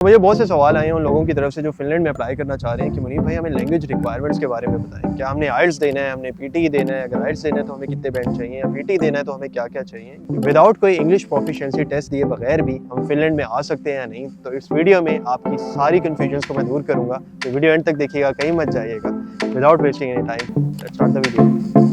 मुझे बहुत से सवाल आए हैं उन लोगों की तरफ से जो फिनलैंड में अप्लाई करना चाह रहे हैं कि मुनीब भाई हमें लैंग्वेज रिक्वायरमेंट्स के बारे में बताएं। क्या हमने आइल्स देना है, हमने पीटी देना है? अगर आइल्स देना है तो हमें कितने बैंड चाहिए, या पीटी देना है तो हमें क्या क्या चाहिए? विदाउट कोई इंग्लिश प्रोफिशिएंसी टेस्ट दिए बगैर भी हम फिनलैंड में आ सकते हैं या नहीं? तो इस वीडियो में आपकी सारी कन्फ्यूजन को मैं दूर करूंगा। तो वीडियो एंड तक देखिएगा, कहीं मत जाइएगा। Without wasting any time, let's start the video.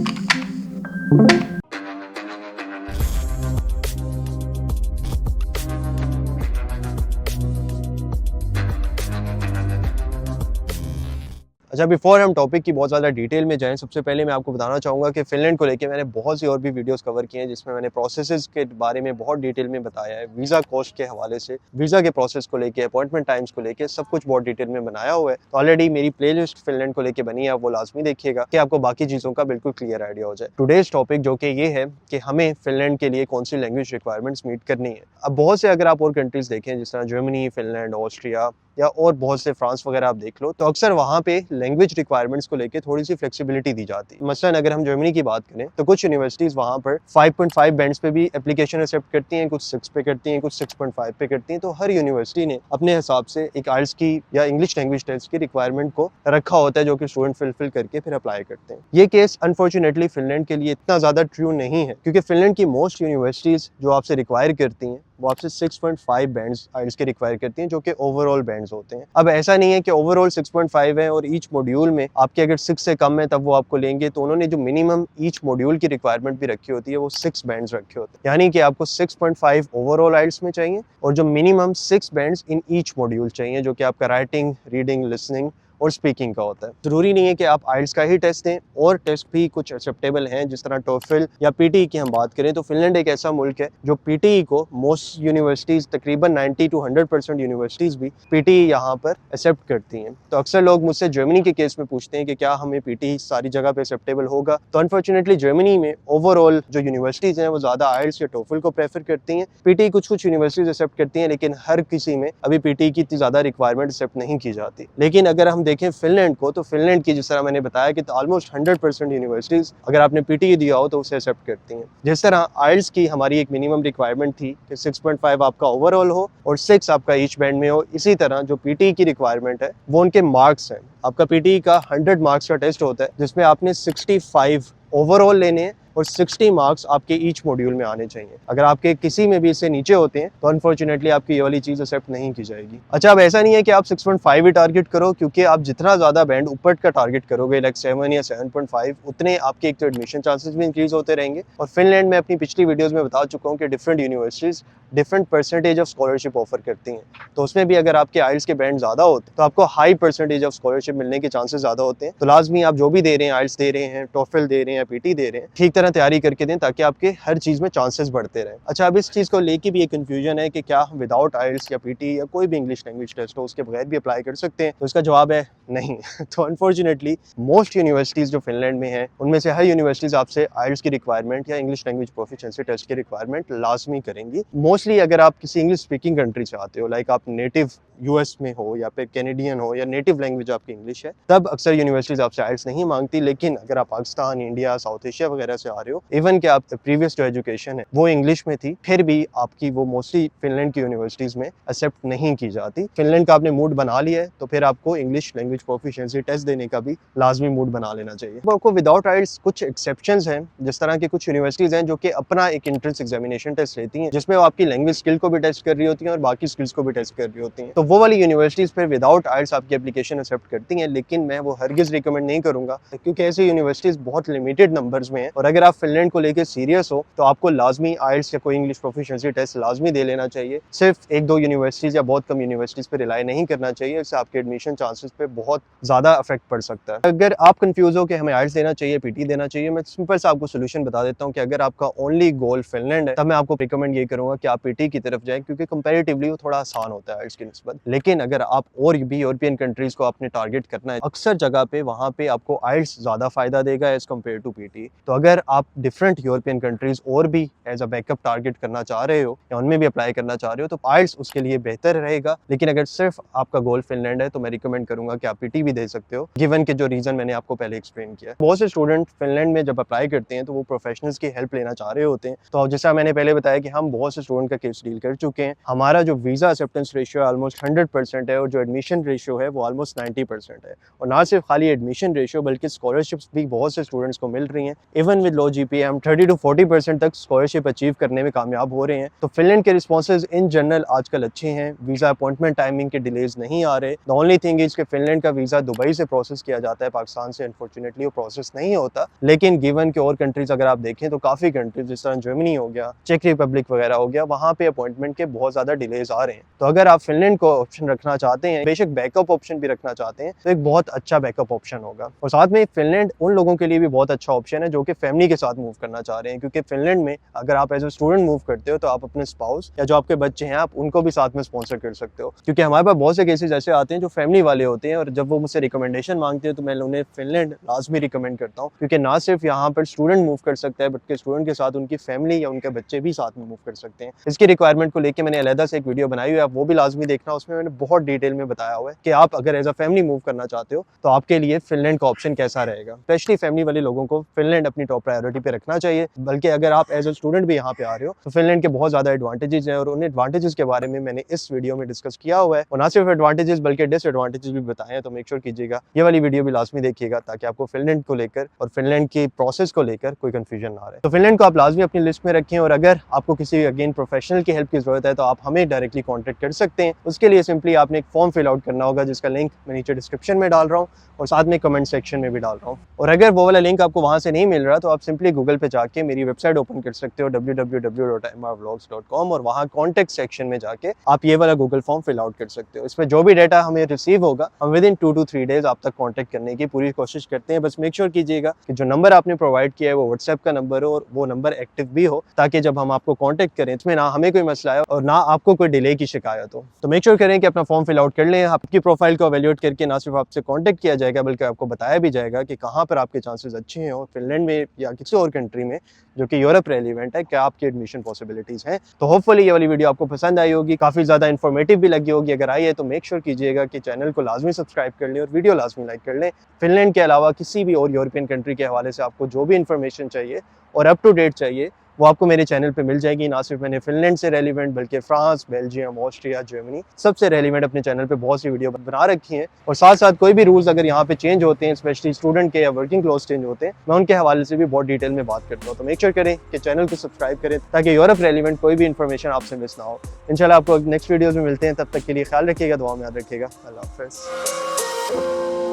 अच्छा, बिफोर हम टॉपिक की बहुत ज़्यादा डिटेल में जाएं, सबसे पहले मैं आपको बताना चाहूँगा कि फिनलैंड को लेके मैंने बहुत सी और भी वीडियोस कवर किए हैं जिसमें मैंने प्रोसेसेस के बारे में बहुत डिटेल में बताया है। वीज़ा कॉस्ट के हवाले से, वीज़ा के प्रोसेस को लेके, अपॉइंटमेंट टाइम्स को लेके सब कुछ बहुत डिटेल में बनाया हुआ है। तो ऑलरेडी मेरी प्लेलिस्ट फिनलैंड को लेके बनी है, आप वो लाजमी देखिएगा कि आपको बाकी चीज़ों का बिल्कुल क्लियर आइडिया हो जाए। टुडेज टॉपिक जो कि ये है कि हमें फिनलैंड के लिए कौन सी लैंग्वेज रिक्वायरमेंट्स मीट करनी है। अब बहुत से अगर आप और कंट्रीज़ देखें जिस तरह जर्मनी, फिनलैंड, ऑस्ट्रिया या और बहुत से फ्रांस वगैरह आप देख लो, तो अक्सर वहाँ पे लैंग्वेज रिक्वायरमेंट्स को लेके थोड़ी सी फ्लेक्सिबिलिटी दी जाती है। मसलन अगर हम जर्मनी की बात करें तो कुछ यूनिवर्सिटीज़ वहाँ पर 5.5 बैंड्स पे भी एप्लीकेशन एक्सेप्ट करती हैं, कुछ 6 पे करती हैं, कुछ 6.5 पे करती हैं। तो हर यूनिवर्सिटी ने अपने हिसाब से एक आइल्स की या इंग्लिश लैंग्वेज टेस्ट की रिक्वायरमेंट को रखा होता है जो कि स्टूडेंट फिलफिल करके फिर अप्लाई करते हैं। ये केस अनफॉर्चुनेटली फिनलैंड के लिए इतना ज़्यादा ट्रू नहीं है, क्योंकि फिनलैंड की मोस्ट यूनिवर्सिटीज़ जो आपसे रिक्वायर करती हैं वो आपसे 6.5 बैंड्स आइल्स के रिक्वायर करती हैं, जो कि ओवरऑल बैंड्स होते हैं। अब ऐसा नहीं है कि ओवरऑल 6.5 है और ईच मॉड्यूल में आपके अगर 6 से कम है तब वो आपको लेंगे। तो उन्होंने जो मिनिमम ईच मॉड्यूल की रिक्वायरमेंट भी रखी होती है वो 6 बैंड्स रखे होते हैं, यानी कि आपको 6.5 ओवरऑल आइल्स में चाहिए और जो minimum 6 bands in each module चाहिए, जो कि आपका राइटिंग, रीडिंग, लिसनिंग और स्पीकिंग का होता है। जरूरी नहीं है कि आप आइल्स का ही टेस्ट दें, और टेस्ट भी कुछ एक्सेप्टेबल हैं, जिस तरह टोफिल या पीटीई की हम बात करें तो फिनलैंड एक ऐसा मुल्क है जो पीटीई को मोस्ट यूनिवर्सिटीज़, तकरीबन 90 to 100% यूनिवर्सिटीज़ भी पीटीई यहाँ पर एक्सेप्ट करती हैं। तो अक्सर लोग मुझसे जर्मनी के केस में पूछते हैं कि क्या हमें पीटीई सारी जगह पे एक्सेप्टेबल होगा। तो अनफॉर्चुनेटली जर्मनी में ओवरऑल जो यूनिवर्सिटीज़ हैं वो ज़्यादा आइल्स या टोफिल को प्रेफर करती हैं। पीटीई कुछ यूनिवर्सिटीज़ एक्सेप्ट करती हैं, लेकिन हर किसी में अभी पीटीई की इतनी ज़्यादा रिक्वायरमेंट एक्सेप्ट नहीं की जाती। लेकिन अगर हम देखें फिनलैंड को, तो फिनलैंड की जिस तरह मैंने बताया कि ऑलमोस्ट 100% यूनिवर्सिटीज अगर आपने पीटीई दिया हो तो उसे एक्सेप्ट करती हैं। जिस तरह आइल्स की हमारी एक मिनिमम रिक्वायरमेंट थी कि 6.5 आपका ओवरऑल हो और 6 आपका ईच बैंड में हो, इसी तरह जो पीटीई की रिक्वायरमेंट है वो उनके मार्क्स हैं। आपका पीटीई का 100 मार्क्स का टेस्ट होता है जिसमें आपने 65 ओवरऑल लेने हैं और 60 मार्क्स आपके ईच मॉड्यूल में आने चाहिए। अगर आपके किसी में भी इससे नीचे होते हैं तो अनफॉर्चुनेटली आपकी ये वाली चीज़ एक्सेप्ट नहीं की जाएगी। अच्छा, अब ऐसा नहीं है कि आप 6.5 ही टारगेट करो, क्योंकि आप जितना ज़्यादा बैंड ऊपर का टारगेट करोगे, लाइक 7 या 7.5, उतने आपके एक तो एडमिशन चांसेस भी इंक्रीज होते रहेंगे। और फिनलैंड में अपनी पिछली वीडियोज़ में बता चुका हूँ कि different universities different percentage of scholarship offer करती हैं। तो उसमें भी अगर आपके आइल्स के बैंड ज़्यादा होते तो आपको हाई परसेंटेज ऑफ स्कॉलरशिप मिलने के चांसेस ज़्यादा होते हैं। तो लाजमी आप जो भी दे रहे हैं, आइल्स दे रहे हैं, टोफिल दे रहे हैं या पीटी दे रहे हैं, ठीक तरह तैयारी करके दें ताकि आपके हर चीज़ में चांसेस बढ़ते रहें। अच्छा, अब इस चीज़ को लेके भी एक कन्फ्यूजन है कि क्या हम विदाउट आइल्स या पीटी या कोई भी इंग्लिश लैंग्वेज टेस्ट हो उसके बगैर भी अप्लाई कर सकते हैं? तो इसका जवाब है नहीं। तो अनफॉर्चुनेटली मोस्ट यूनिवर्सिटीज़ जो फिनलैंड में हैं उनमें से हर यूनिवर्सिटीज़ आपसे आइल्स की रिक्वायरमेंट या इंग्लिश लैंग्वेज प्रोफिशिएंसी टेस्ट की रिक्वायरमेंट लाजमी करेंगी। मोस्टली अगर आप किसी इंग्लिश स्पीकिंग कंट्री से आते हो, लाइक आप नेटिव यूएस में हो या फिर कैनेडियन हो या नेटिव लैंग्वेज आपकी इंग्लिश है, तब अक्सर यूनिवर्सिटीज़ आपसे आइल्स नहीं मांगती। लेकिन अगर आप पाकिस्तान, इंडिया, साउथ एशिया वगैरह से आ रहे हो, इवन कि आप प्रीवियस जो एजुकेशन है वो इंग्लिश में थी, फिर भी आपकी वो मोस्टली फिनलैंड की यूनिवर्सिटीज़ में एक्सेप्ट नहीं की जाती। फिनलैंड का आपने मूड बना लिया है तो फिर आपको इंग्लिश लैंग्वेज प्रोफिशिएंसी टेस्ट देने का भी लाजमी मूड बना लेना चाहिए। तो आपको विदाउट आइल्स कुछ एक्सेप्शंस हैं, जिस तरह के कुछ यूनिवर्सिटीज़ हैं जो कि अपना एक एंट्रेंस एग्जामिनेशन टेस्ट लेती हैं, जिसमें वो आपकी लैंग्वेज स्किल को भी टेस्ट कर रही होती हैं और बाकी स्किल्स को भी टेस्ट कर रही होती हैं। तो वो वाली यूनिवर्सिटीज़ फिर विदाउट आइल्स आपकी एप्लीकेशन एक्सेप्ट करती हैं, लेकिन मैं वो हरगिज़ रिकमेंड नहीं करूँगा, क्योंकि ऐसी यूनिवर्सिटीज़ बहुत लिमिटेड नंबर्स में हैं। और अगर आप फिनलैंड को लेकर सीरियस हो तो आपको लाजमी आइल्स या कोई इंग्लिश प्रोफिशिएंसी टेस्ट लाजमी दे लेना चाहिए। सिर्फ 1-2 यूनिवर्सिटीज़ या बहुत कम यूनिवर्सिटीज़ पे रिलाई नहीं करना चाहिए, इससे आपके एडमिशन चांसेस पे बहुत ज़्यादा अफेक्ट पड़ सकता है। अगर आप कंफ्यूज हो कि हमें आइल्स देना चाहिए, पीटी देना चाहिए, मैं सिंपल सा आपको सोल्यूशन बता देता हूँ कि अगर आपका ओनली गोल फिनलैंड है तब मैं आपको रिकमेंड ये करूँगा कि आप पीटी की तरफ जाएं, क्योंकि कंपैरेटिवली वो थोड़ा आसान होता है आइल्स की निस्बत। लेकिन अगर आप और भी यूरोपियन कंट्रीज को आपने टारगेट करना है, अक्सर जगह पे वहाँ पे आपको आइल्स ज़्यादा फायदा देगा एज कम्पेयर टू पीटी। तो अगर आप डिफरेंट यूरोपियन कंट्रीज और भी एज अ बैकअप टारगेट करना चाह रहे हो या उनमें भी अप्लाई करना चाह रहे हो तो आइल्स उसके लिए बेहतर रहेगा। लेकिन अगर सिर्फ आपका गोल फिनलैंड है तो मैं रिकमेंड करूंगा कि आप पीटी भी दे सकते हो, गिवन के जो रीजन मैंने आपको पहले एक्सप्लेन किया। बहुत से स्टूडेंट फिनलैंड में जब अप्लाई करते हैं तो वो प्रोफेशनल्स की हेल्प लेना चाह रहे होते हैं। तो जैसा मैंने पहले बताया कि हम बहुत से स्टूडेंट का केस डील कर चुके हैं, हमारा जो वीजा एक्सेप्टेंस रेशियो है ऑलमोस्ट 100% है और जो एडमिशन रेशियो है वो ऑलमोस्ट 90% है। और ना सिर्फ खाली एडमिशन रेशियो बल्कि स्कॉलरशिप्स भी बहुत से स्टूडेंट्स को मिल रही हैं। इवन विद लो जीपीए हम 30 to 40% तक स्कॉलरशिप अचीव करने में कामयाब हो रहे हैं। तो फिनलैंड के रिस्पॉन्सेज इन जनरल आजकल अच्छे हैं, वीज़ा अपॉइंटमेंट टाइमिंग के डिलेज नहीं आ रहे। द ओनली थिंग इज कि फिनलैंड का वीज़ा दुबई से प्रोसेस किया जाता है, पाकिस्तान से अनफॉर्चुनेटली वो प्रोसेस नहीं होता। लेकिन गिवन के और कंट्रीज अगर आप देखें तो काफ़ी कंट्रीज जिस तरह जर्मनी हो गया, चेक रिपब्लिक वगैरह हो गया, वहाँ पे अपॉइंटमेंट के बहुत ज़्यादा डिलेज आ रहे हैं। तो अगर आप फिनलैंड को ऑप्शन रखना चाहते हैं, बेशक बैकअप ऑप्शन भी रखना चाहते हैं, तो एक बहुत अच्छा बैकअप ऑप्शन होगा। और साथ में फिनलैंड उन लोगों के लिए भी बहुत अच्छा ऑप्शन है जो कि फैमिली के साथ मूव करना चाह रहे हैं, क्योंकि फिनलैंड में अगर आप एज ए स्टूडेंट मूव करते हो तो आप अपने स्पाउस या जो आपके बच्चे हैं आप उनको भी साथ में स्पॉन्सर कर सकते हो। क्योंकि हमारे पास बहुत से केसेस ऐसे आते हैं जो फैमिली वाले होते हैं और जब वो मुझसे रिकमेंडेशन मांगते हैं तो मैं उन्हें फिनलैंड लाजमी रिकमेंड करता हूँ, क्योंकि ना सिर्फ यहाँ पर स्टूडेंट मूव कर सकता है बल्कि स्टूडेंट के साथ उनकी फैमिली या उनके बच्चे भी साथ में मूव कर सकते हैं। इसकी रिक्वायरमेंट को लेकर मैंने अलग से एक वीडियो बनाई हुई है, आप वो भी लाजमी देखना। उसमें मैंने बहुत डिटेल में बताया हुआ है कि आप अगर एज अ फैमिली मूव करना चाहते हो तो आपके लिए फिनलैंड का ऑप्शन कैसा रहेगा। स्पेशली फैमिली वाले लोगों को फिनलैंड अपनी टॉप प्रायोरिटी पे रखना चाहिए। बल्कि अगर आप एज अ स्टूडेंट भी यहाँ पे आ रहे हो तो फिनलैंड के बहुत ज्यादा एडवांटेजेस हैं और उन एडवांटेजेस के बारे में मैंने इस वीडियो में डिस्कस किया हुआ है। और ना सिर्फ एडवांटेजेस बल्कि डिसएडवांटेजेस भी बताए हैं, तो मेक श्योर कीजिएगा ये वाली वीडियो भी लाजमी देखिएगा ताकि आपको फिनलैंड को लेकर और फिनलैंड की प्रोसेस को लेकर कोई कंफ्यूजन ना रहे। तो फिनलैंड को आप लाजमी अपनी लिस्ट में रखें और अगर आपको किसी अगेन प्रोफेशनल की हेल्प की जरूरत है तो आप हमें डायरेक्टली कॉन्टैक्ट कर सकते हैं। उसके लिए सिंपली आपने एक फॉर्म फिल आउट करना होगा जिसका लिंक मैं नीचे डिस्क्रिप्शन में डाल रहा हूँ और साथ में कमेंट सेक्शन में भी डाल रहा हूँ। और अगर वो वाला लिंक आपको वहाँ से नहीं मिल रहा तो आप सिंपली गूगल पे जाके मेरी वेबसाइट ओपन कर सकते हो www.mrvlogs.com और वहाँ कॉन्टैक्ट सेक्शन में जाके आप ये वाला गूगल फॉर्म फिल आउट कर सकते हो। इसमें जो भी डाटा हमें रिसीव होगा हम विद इन 2 to 3 डेज आप तक कॉन्टैक्ट करने की पूरी कोशिश करते हैं। बस मेक श्योर कीजिएगा कि जो नंबर आपने प्रोवाइड किया है वो व्हाट्सएप का नंबर हो और वो नंबर एक्टिव भी हो, ताकि जब हम आपको कॉन्टैक्ट करें इसमें ना हमें कोई मसला है और ना आपको कोई डिले की शिकायत हो। तो मेक श्योर करें कि अपना फॉर्म फिल आउट कर लें। आपकी प्रोफाइल को एवेल्यूएट करके ना सिर्फ आपसे कॉन्टैक्ट किया जाएगा बल्कि आपको बताया भी जाएगा कि कहाँ पर आपके चांसेस अच्छे हैं और फिनलैंड में या किसी और कंट्री में जो कि यूरोप रेलिवेंट है क्या आपकी एडमिशन पॉसिबिलिटीज हैं। तो होपफुली ये वाली वीडियो आपको पसंद आई होगी, काफी ज्यादा इन्फॉर्मेटिव भी लगी होगी। अगर आई है तो मेक श्योर कीजिएगा कि चैनल को लाजमी सब्सक्राइब कर लें और वीडियो लाजमी लाइक कर लें। फिनलैंड के अलावा किसी भी और यूरोपियन कंट्री के हवाले से आपको जो भी इन्फॉर्मेशन चाहिए और अप टू डेट चाहिए वो आपको मेरे चैनल पे मिल जाएगी। ना सिर्फ मैंने फिनलैंड से रेलिवेंट बल्कि फ्रांस, बेल्जियम, ऑस्ट्रिया, जर्मनी सबसे रेलिवेंट अपने चैनल पे बहुत सी वीडियो बना रखी हैं। और साथ साथ कोई भी रूल्स अगर यहाँ पे चेंज होते हैं, स्पेशली स्टूडेंट के या वर्किंग क्लोज चेंज होते हैं, मैं उनके हवाले से भी बहुत डिटेल में बात करता हूँ। तो मेक श्योर करें कि चैनल को सब्सक्राइब करें ताकि यूरोप रेलिवेंट कोई भी इन्फॉर्मेशन आपसे मिस ना हो। इंशाल्लाह आपको नेक्स्ट वीडियोज़ में मिलते हैं, तब तक के लिए ख्याल रखिएगा, दुआ में याद रखिएगा। अल्लाह हाफ़िज़।